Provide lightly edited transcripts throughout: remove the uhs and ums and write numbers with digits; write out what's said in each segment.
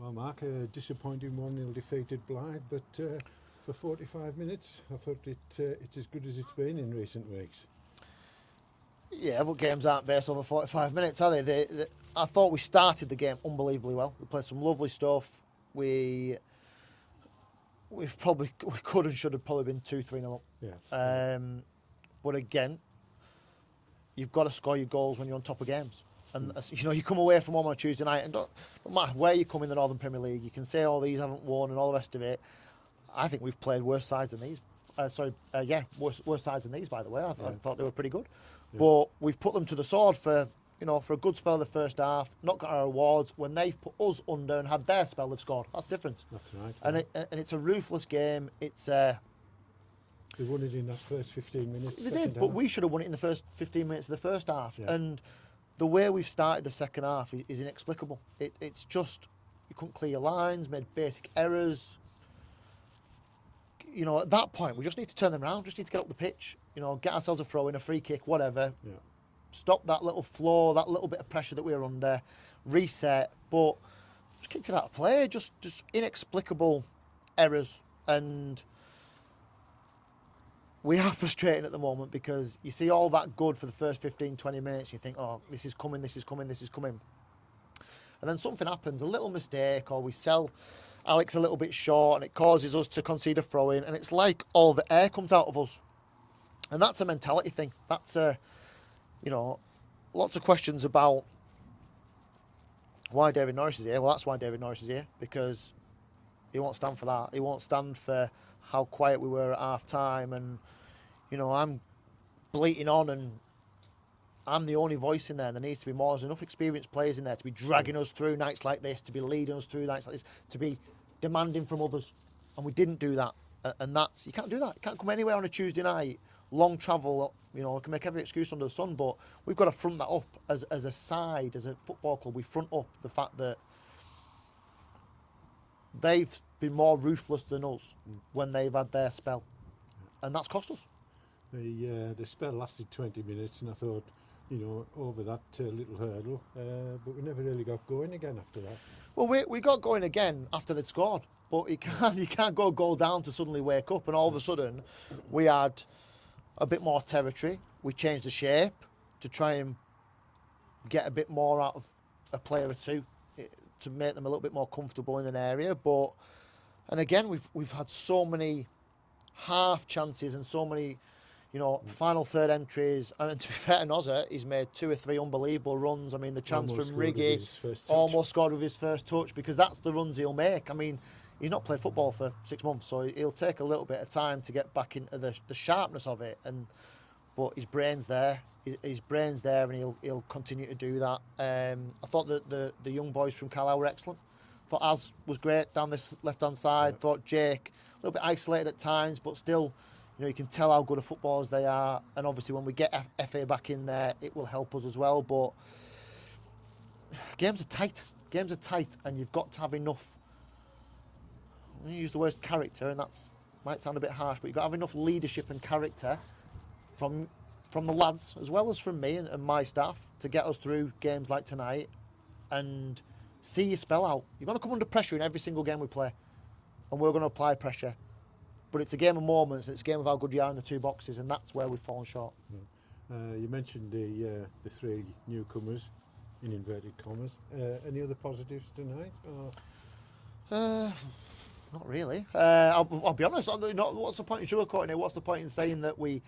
Well, Mark, a disappointing 1-0 defeated Blyth, but for 45 minutes, I thought it's as good as it's been in recent weeks. Yeah, but games aren't based over 45 minutes, are they? I thought we started the game unbelievably well. We played some lovely stuff. We could and should have probably been 2-3-0 up. Yeah. But again, you've got to score your goals when you're on top of games. And you come away from home on a Tuesday night, and don't matter where you come in the Northern Premier League, you can say all these haven't won and all the rest of it. I think we've played worse sides than these. Worse sides than these. By the way, I thought they were pretty good, but we've put them to the sword for a good spell of the first half. Not got our rewards. When they've put us under and had their spell, they've scored. That's different. That's right. And it's a ruthless game. It's they won it in that first 15 minutes. They did, but we should have won it in the first 15 minutes of the first half. Yeah. And the way we've started the second half is inexplicable. It's just, you couldn't clear your lines, made basic errors. At that point, we just need to turn them around, just need to get up the pitch, get ourselves a throw in, a free kick, whatever. Yeah. Stop that little flow, that little bit of pressure that we were under, reset, but just kicked it out of play, just inexplicable errors. And we are frustrating at the moment because you see all that good for the first 15, 20 minutes. You think, oh, this is coming. And then something happens, a little mistake, or we sell Alex a little bit short and it causes us to concede a throw-in. And it's like all the air comes out of us. And that's a mentality thing. That's lots of questions about why David Norris is here. Well, that's why David Norris is here, because he won't stand for that. He won't stand for how quiet we were at half-time, and I'm bleating on, and I'm the only voice in there. There needs to be more. There's enough experienced players in there to be dragging us through nights like this, to be leading us through nights like this, to be demanding from others, and we didn't do that. And you can't do that. You can't come anywhere on a Tuesday night, long travel. We can make every excuse under the sun, but we've got to front that up as a side, as a football club. We front up the fact that they've been more ruthless than us when they've had their spell, and that's cost us. The spell lasted 20 minutes, and I thought, over that little hurdle, but we never really got going again after that. Well, we got going again after they'd scored, but you can't go goal down to suddenly wake up, and all of a sudden we had a bit more territory. We changed the shape to try and get a bit more out of a player or two, to make them a little bit more comfortable in an area. And again, we've had so many half chances and so many, final third entries. And to be fair to Nozza, he's made 2 or 3 unbelievable runs. I mean, the chance from Riggy, almost scored with his first touch, because that's the runs he'll make. I mean, he's not played football for 6 months, so he'll take a little bit of time to get back into the sharpness of it. But his brain's there. His brain's there, and he'll continue to do that. I thought that the young boys from Carlisle were excellent. Thought Az was great down this left-hand side. Yeah. Thought Jake, a little bit isolated at times, but still, you can tell how good of footballers they are. And obviously when we get FA back in there, it will help us as well. But games are tight, and you've got to have enough, I'm going to use the word character, and that might sound a bit harsh, but you've got to have enough leadership and character from the lads, as well as from me and my staff, to get us through games like tonight and see your spell out. You're going to come under pressure in every single game we play, and we're going to apply pressure. But it's a game of moments, it's a game of how good you are in the 2 boxes, and that's where we've fallen short. You mentioned the 3 newcomers, in inverted commas. Any other positives tonight? Not really. I'll be honest. What's the point in sugarcoating it? What's the point in saying that we've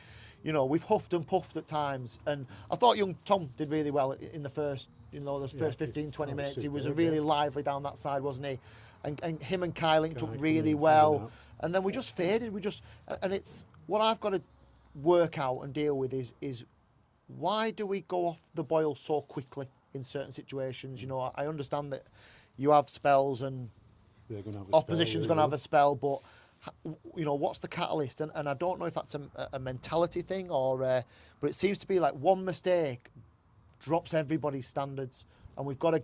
huffed and puffed at times? And I thought young Tom did really well in the first, those first 15, 20 minutes. He was really lively down that side, wasn't he? And him and Kyle linked up really well. And then we just faded. And it's what I've got to work out and deal with is why do we go off the boil so quickly in certain situations? I understand that you have spells and opposition's going to have a spell, but what's the catalyst? And I don't know if that's a mentality thing or, but it seems to be like one mistake drops everybody's standards, and we've got to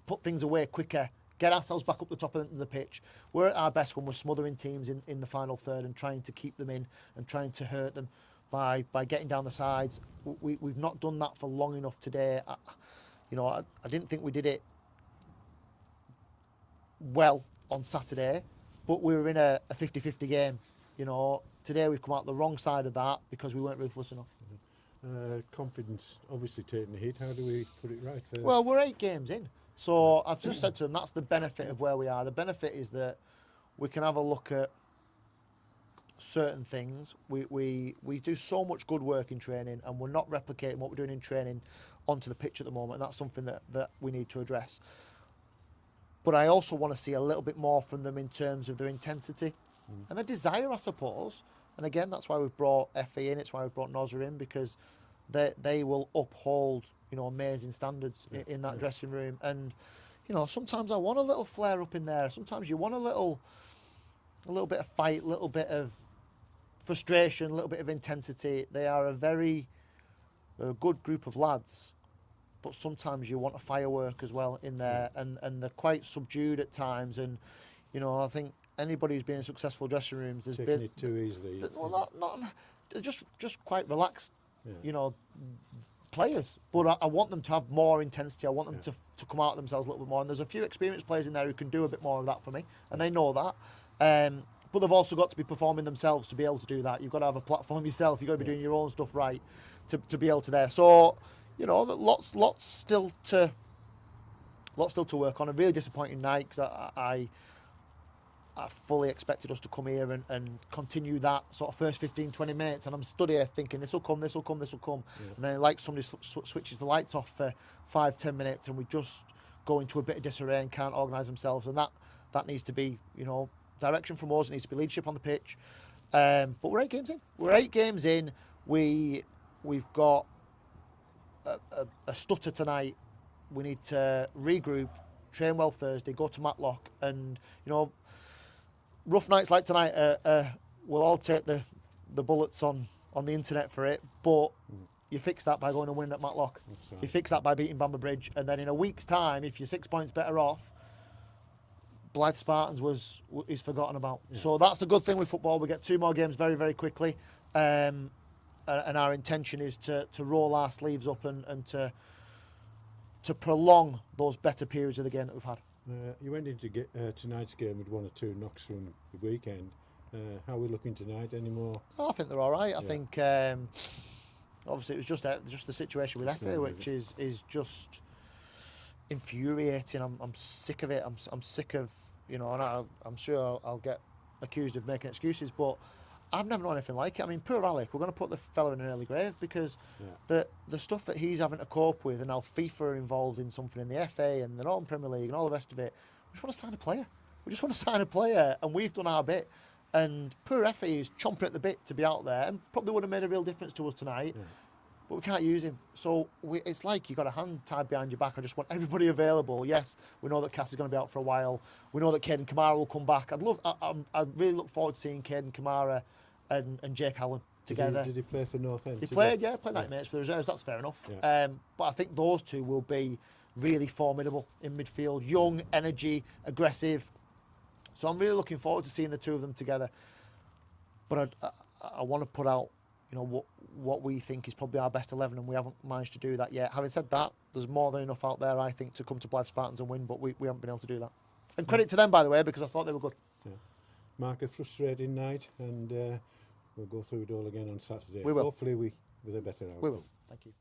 put things away quicker, get ourselves back up the top of the pitch. We're at our best when we're smothering teams in the final third and trying to keep them in and trying to hurt them by getting down the sides. We've not done that for long enough today. I didn't think we did it well on Saturday, but we were in a 50-50 game. You know, today we've come out the wrong side of that because we weren't ruthless enough. Confidence obviously taking a hit. How do we put it right? Well, we're 8 games in. So I've just said to them, that's the benefit of where we are. The benefit is that we can have a look at certain things. We do so much good work in training, and we're not replicating what we're doing in training onto the pitch at the moment, and that's something that we need to address. But I also want to see a little bit more from them in terms of their intensity and a desire, I suppose. And again, that's why we've brought Effie in, it's why we've brought Nozza in, because they will uphold, you know, amazing standards in that dressing room. And, you know, sometimes I want a little flare up in there. Sometimes you want a little bit of fight, a little bit of frustration, a little bit of intensity. They're a good group of lads, but sometimes you want a firework as well in there, and they're quite subdued at times. And, you know, I think anybody who's been in successful dressing rooms, there's taking been it too easily. Well, not they're just quite relaxed, you know, players. But I want them to have more intensity. I want them to come out themselves a little bit more. And there's a few experienced players in there who can do a bit more of that for me, and they know that. But they've also got to be performing themselves to be able to do that. You've got to have a platform yourself. You've got to be doing your own stuff right to be able to there. So, you know, lots still to work on. A really disappointing night, because I fully expected us to come here and continue that sort of first 15-20 minutes, and I'm stood here thinking this will come, and then like somebody switches the lights off for 5-10 minutes, and we just go into a bit of disarray and can't organise themselves, and that needs to be, you know, direction from us. It needs to be leadership on the pitch. But we're 8 games in. We've got a stutter tonight. We need to regroup, train well Thursday, go to Matlock, and, you know, rough nights like tonight, we'll all take the bullets on the internet for it, but you fix that by going and winning at Matlock. Right. You fix that by beating Bamber Bridge, and then in a week's time, if you're 6 points better off, Blyth Spartans is forgotten about. Yeah. So that's the good thing with football. We get 2 more games very, very quickly, and our intention is to roll our sleeves up and to prolong those better periods of the game that we've had. You went into tonight's game with 1 or 2 knocks from the weekend. How are we looking tonight? Any more? Oh, I think they're all right. I think obviously it was just the situation with Effie, which is just infuriating. I'm sick of it. I'm sick of, you know, and I'm sure I'll get accused of making excuses, but I've never known anything like it. I mean, poor Alec, we're going to put the fella in an early grave, because the stuff that he's having to cope with, and now FIFA are involved in something in the FA and the Northern Premier League and all the rest of it. We just want to sign a player. And we've done our bit. And poor Effie is chomping at the bit to be out there, and probably would have made a real difference to us tonight. Yeah. But we can't use him. So it's like you've got a hand tied behind your back. I just want everybody available. Yes, we know that Cass is going to be out for a while. We know that Caden Kamara will come back. I'd really look forward to seeing Caden Kamara and Jake Allen together. Did he play for North End? He played 90 minutes for the reserves. That's fair enough. Yeah. But I think those two will be really formidable in midfield. Young, energy, aggressive. So I'm really looking forward to seeing the two of them together. But I want to put out, you know, what we think is probably our best 11, and we haven't managed to do that yet. Having said that, there's more than enough out there, I think, to come to Blyth Spartans and win, but we haven't been able to do that. And credit to them, by the way, because I thought they were good. Yeah. Mark, a frustrating night, and we'll go through it all again on Saturday. We will. Hopefully with a better outcome. We will. Thank you.